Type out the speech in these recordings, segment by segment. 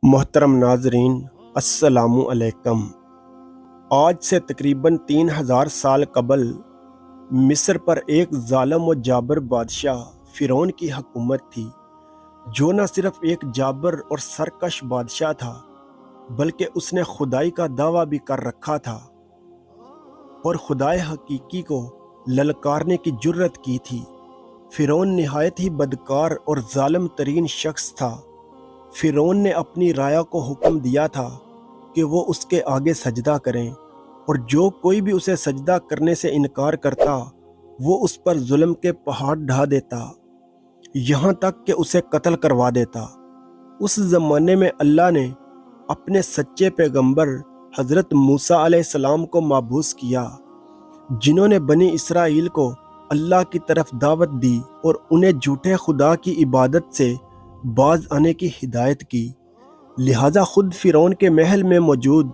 محترم ناظرین، السلام علیکم۔ آج سے تقریباً 3000 سال قبل مصر پر ایک ظالم و جابر بادشاہ فرعون کی حکومت تھی، جو نہ صرف ایک جابر اور سرکش بادشاہ تھا بلکہ اس نے خدائی کا دعویٰ بھی کر رکھا تھا اور خدائے حقیقی کو للکارنے کی جرت کی تھی۔ فرعون نہایت ہی بدکار اور ظالم ترین شخص تھا۔ فرعون نے اپنی رعایا کو حکم دیا تھا کہ وہ اس کے آگے سجدہ کریں، اور جو کوئی بھی اسے سجدہ کرنے سے انکار کرتا وہ اس پر ظلم کے پہاڑ ڈھا دیتا، یہاں تک کہ اسے قتل کروا دیتا۔ اس زمانے میں اللہ نے اپنے سچے پیغمبر حضرت موسیٰ علیہ السلام کو مبعوث کیا، جنہوں نے بنی اسرائیل کو اللہ کی طرف دعوت دی اور انہیں جھوٹے خدا کی عبادت سے باز آنے کی ہدایت کی۔ لہٰذا خود فرعون کے محل میں موجود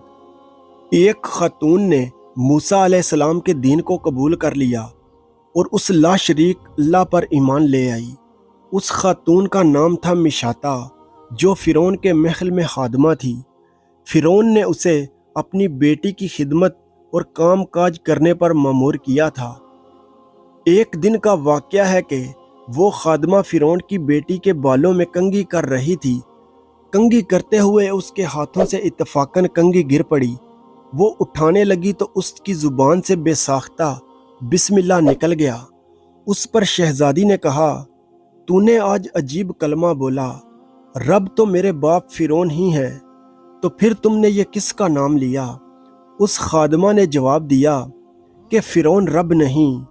ایک خاتون نے موسیٰ علیہ السلام کے دین کو قبول کر لیا اور اس لا شریک اللہ پر ایمان لے آئی۔ اس خاتون کا نام تھا مشاطہ، جو فرعون کے محل میں خادمہ تھی۔ فرعون نے اسے اپنی بیٹی کی خدمت اور کام کاج کرنے پر مأمور کیا تھا۔ ایک دن کا واقعہ ہے کہ وہ خادمہ فرعون کی بیٹی کے بالوں میں کنگھی کر رہی تھی۔ کنگھی کرتے ہوئے اس کے ہاتھوں سے اتفاقاً کنگھی گر پڑی۔ وہ اٹھانے لگی تو اس کی زبان سے بے ساختہ بسم اللہ نکل گیا۔ اس پر شہزادی نے کہا، تو نے آج عجیب کلمہ بولا، رب تو میرے باپ فرعون ہی ہے، تو پھر تم نے یہ کس کا نام لیا؟ اس خادمہ نے جواب دیا کہ فرعون رب نہیں،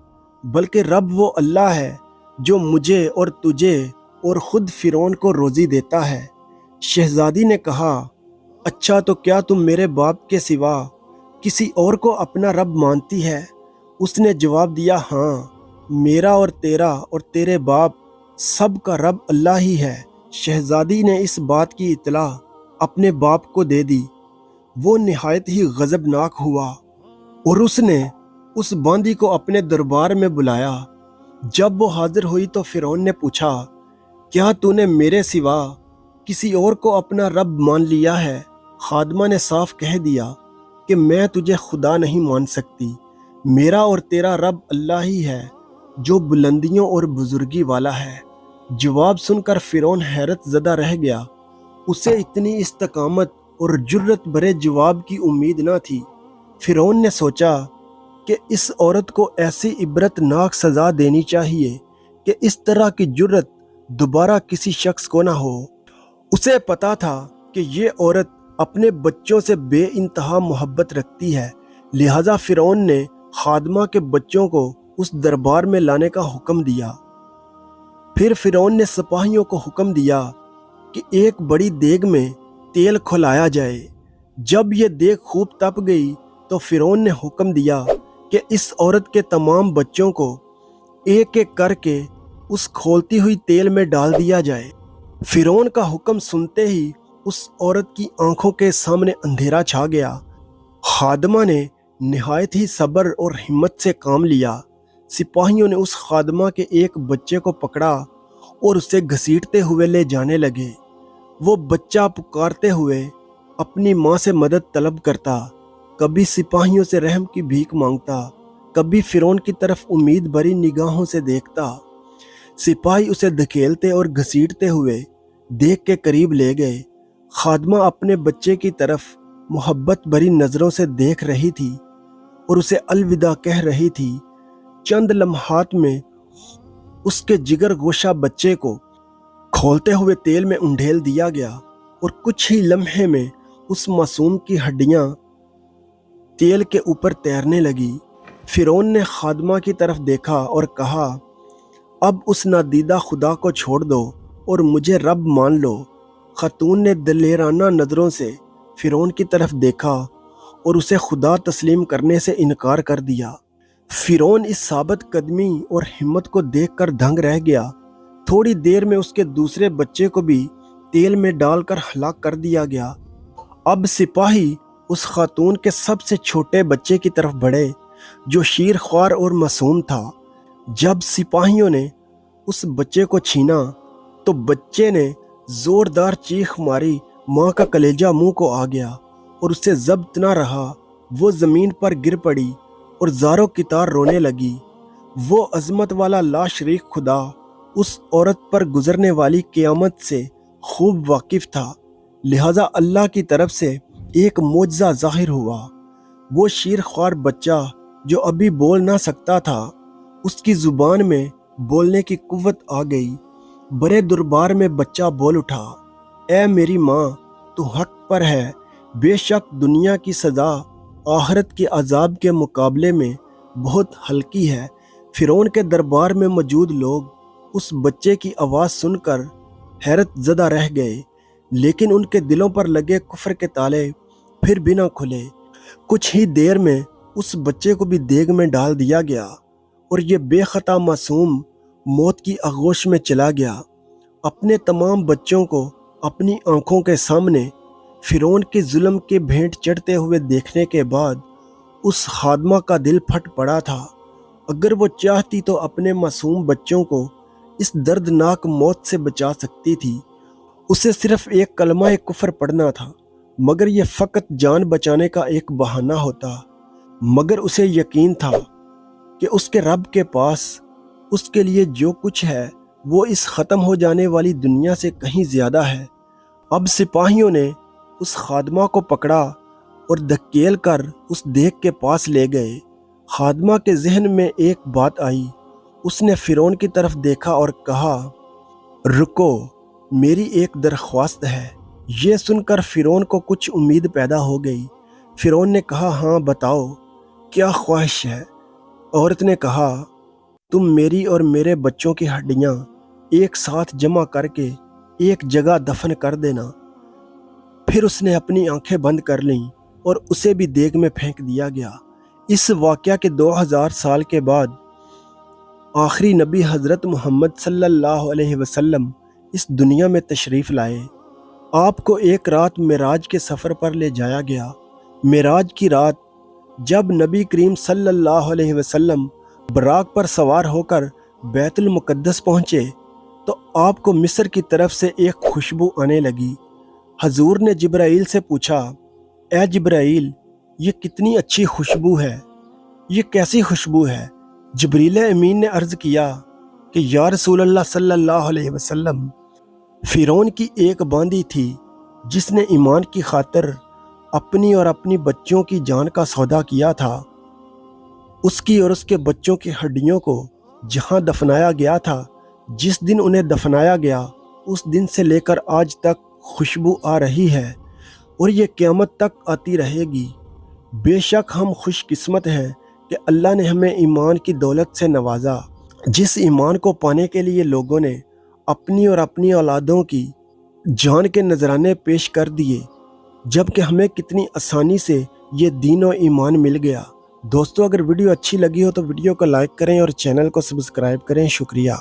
بلکہ رب وہ اللہ ہے جو مجھے اور تجھے اور خود فرعون کو روزی دیتا ہے۔ شہزادی نے کہا، اچھا تو کیا تم میرے باپ کے سوا کسی اور کو اپنا رب مانتی ہے؟ اس نے جواب دیا، ہاں، میرا اور تیرے باپ سب کا رب اللہ ہی ہے۔ شہزادی نے اس بات کی اطلاع اپنے باپ کو دے دی۔ وہ نہایت ہی غضبناک ہوا اور اس نے اس باندی کو اپنے دربار میں بلایا۔ جب وہ حاضر ہوئی تو فرعون نے پوچھا، کیا تو نے میرے سوا کسی اور کو اپنا رب مان لیا ہے؟ خادمہ نے صاف کہہ دیا کہ میں تجھے خدا نہیں مان سکتی، میرا اور تیرا رب اللہ ہی ہے جو بلندیوں اور بزرگی والا ہے۔ جواب سن کر فرعون حیرت زدہ رہ گیا۔ اسے اتنی استقامت اور جرت بھرے جواب کی امید نہ تھی۔ فرعون نے سوچا کہ اس عورت کو ایسی عبرت ناک سزا دینی چاہیے کہ اس طرح کی جرت دوبارہ کسی شخص کو نہ ہو۔ اسے پتا تھا کہ یہ عورت اپنے بچوں سے بے انتہا محبت رکھتی ہے، لہٰذا فرعون نے خادمہ کے بچوں کو اس دربار میں لانے کا حکم دیا۔ پھر فرعون نے سپاہیوں کو حکم دیا کہ ایک بڑی دیگ میں تیل کھولایا جائے۔ جب یہ دیگ خوب تپ گئی تو فرعون نے حکم دیا کہ اس عورت کے تمام بچوں کو ایک ایک کر کے اس کھولتی ہوئی تیل میں ڈال دیا جائے۔ فرعون کا حکم سنتے ہی اس عورت کی آنکھوں کے سامنے اندھیرا چھا گیا۔ خادمہ نے نہایت ہی صبر اور ہمت سے کام لیا۔ سپاہیوں نے اس خادمہ کے ایک بچے کو پکڑا اور اسے گھسیٹتے ہوئے لے جانے لگے۔ وہ بچہ پکارتے ہوئے اپنی ماں سے مدد طلب کرتا، کبھی سپاہیوں سے رحم کی بھیک مانگتا، کبھی فرعون کی طرف امید بھری نگاہوں سے دیکھتا۔ سپاہی اسے دھکیلتے اور گھسیٹتے ہوئے دیکھ کے قریب لے گئے۔ خادمہ اپنے بچے کی طرف محبت بھری نظروں سے دیکھ رہی تھی اور اسے الوداع کہہ رہی تھی۔ چند لمحات میں اس کے جگر گوشہ بچے کو کھولتے ہوئے تیل میں انڈھیل دیا گیا اور کچھ ہی لمحے میں اس معصوم کی ہڈیاں تیل کے اوپر تیرنے لگی۔ فرعون نے خادمہ کی طرف دیکھا اور کہا، اب اس نادیدہ خدا کو چھوڑ دو اور مجھے رب مان لو۔ خاتون نے دلیرانہ نظروں سے فرعون کی طرف دیکھا اور اسے خدا تسلیم کرنے سے انکار کر دیا۔ فرعون اس ثابت قدمی اور ہمت کو دیکھ کر دنگ رہ گیا۔ تھوڑی دیر میں اس کے دوسرے بچے کو بھی تیل میں ڈال کر ہلاک کر دیا گیا۔ اب سپاہی اس خاتون کے سب سے چھوٹے بچے کی طرف بڑھے جو شیر خوار اور معصوم تھا۔ جب سپاہیوں نے اس بچے کو چھینا تو بچے نے زوردار چیخ ماری ماں کا کلیجہ منہ کو آ گیا اور اسے ضبط نہ رہا، وہ زمین پر گر پڑی اور زاروں کی طرح رونے لگی۔ وہ عظمت والا لا شریک خدا اس عورت پر گزرنے والی قیامت سے خوب واقف تھا، لہذا اللہ کی طرف سے ایک معجزہ ظاہر ہوا۔ وہ شیر خوار بچہ جو ابھی بول نہ سکتا تھا، اس کی زبان میں بولنے کی قوت آ گئی۔ بڑے دربار میں بچہ بول اٹھا، اے میری ماں، تو حق پر ہے، بے شک دنیا کی سزا آخرت کے عذاب کے مقابلے میں بہت ہلکی ہے۔ فرعون کے دربار میں موجود لوگ اس بچے کی آواز سن کر حیرت زدہ رہ گئے، لیکن ان کے دلوں پر لگے کفر کے تالے پھر بھی نہ کھلے۔ کچھ ہی دیر میں اس بچے کو بھی دیگ میں ڈال دیا گیا اور یہ بے خطا معصوم موت کی آغوش میں چلا گیا۔ اپنے تمام بچوں کو اپنی آنکھوں کے سامنے فرعون کے ظلم کے بھینٹ چڑھتے ہوئے دیکھنے کے بعد اس خادمہ کا دل پھٹ پڑا تھا۔ اگر وہ چاہتی تو اپنے معصوم بچوں کو اس دردناک موت سے بچا سکتی تھی۔ اسے صرف ایک کلمہ کفر پڑھنا تھا، مگر یہ فقط جان بچانے کا ایک بہانہ ہوتا۔ مگر اسے یقین تھا کہ اس کے رب کے پاس اس کے لیے جو کچھ ہے وہ اس ختم ہو جانے والی دنیا سے کہیں زیادہ ہے۔ اب سپاہیوں نے اس خادمہ کو پکڑا اور دھکیل کر اس دیگ کے پاس لے گئے۔ خادمہ کے ذہن میں ایک بات آئی۔ اس نے فرعون کی طرف دیکھا اور کہا، رکو، میری ایک درخواست ہے۔ یہ سن کر فرعون کو کچھ امید پیدا ہو گئی۔ فرعون نے کہا، ہاں بتاؤ، کیا خواہش ہے؟ عورت نے کہا، تم میری اور میرے بچوں کی ہڈیاں ایک ساتھ جمع کر کے ایک جگہ دفن کر دینا۔ پھر اس نے اپنی آنکھیں بند کر لیں اور اسے بھی دیگ میں پھینک دیا گیا۔ اس واقعہ کے 2000 سال کے بعد آخری نبی حضرت محمد صلی اللہ علیہ وسلم اس دنیا میں تشریف لائے۔ آپ کو ایک رات معراج کے سفر پر لے جایا گیا۔ معراج کی رات جب نبی کریم صلی اللہ علیہ وسلم براق پر سوار ہو کر بیت المقدس پہنچے تو آپ کو مصر کی طرف سے ایک خوشبو آنے لگی۔ حضور نے جبرائیل سے پوچھا، اے جبرائیل، یہ کتنی اچھی خوشبو ہے، یہ کیسی خوشبو ہے؟ جبریل امین نے عرض کیا کہ یا رسول اللہ صلی اللہ علیہ وسلم، فرعون کی ایک باندی تھی جس نے ایمان کی خاطر اپنی اور اپنی بچوں کی جان کا سودا کیا تھا۔ اس کی اور اس کے بچوں کی ہڈیوں کو جہاں دفنایا گیا تھا، جس دن انہیں دفنایا گیا اس دن سے لے کر آج تک خوشبو آ رہی ہے اور یہ قیامت تک آتی رہے گی۔ بے شک ہم خوش قسمت ہیں کہ اللہ نے ہمیں ایمان کی دولت سے نوازا، جس ایمان کو پانے کے لیے لوگوں نے اپنی اور اپنی اولادوں کی جان کے نذرانے پیش کر دیے، جبکہ ہمیں کتنی آسانی سے یہ دین و ایمان مل گیا۔ دوستو، اگر ویڈیو اچھی لگی ہو تو ویڈیو کو لائک کریں اور چینل کو سبسکرائب کریں۔ شکریہ۔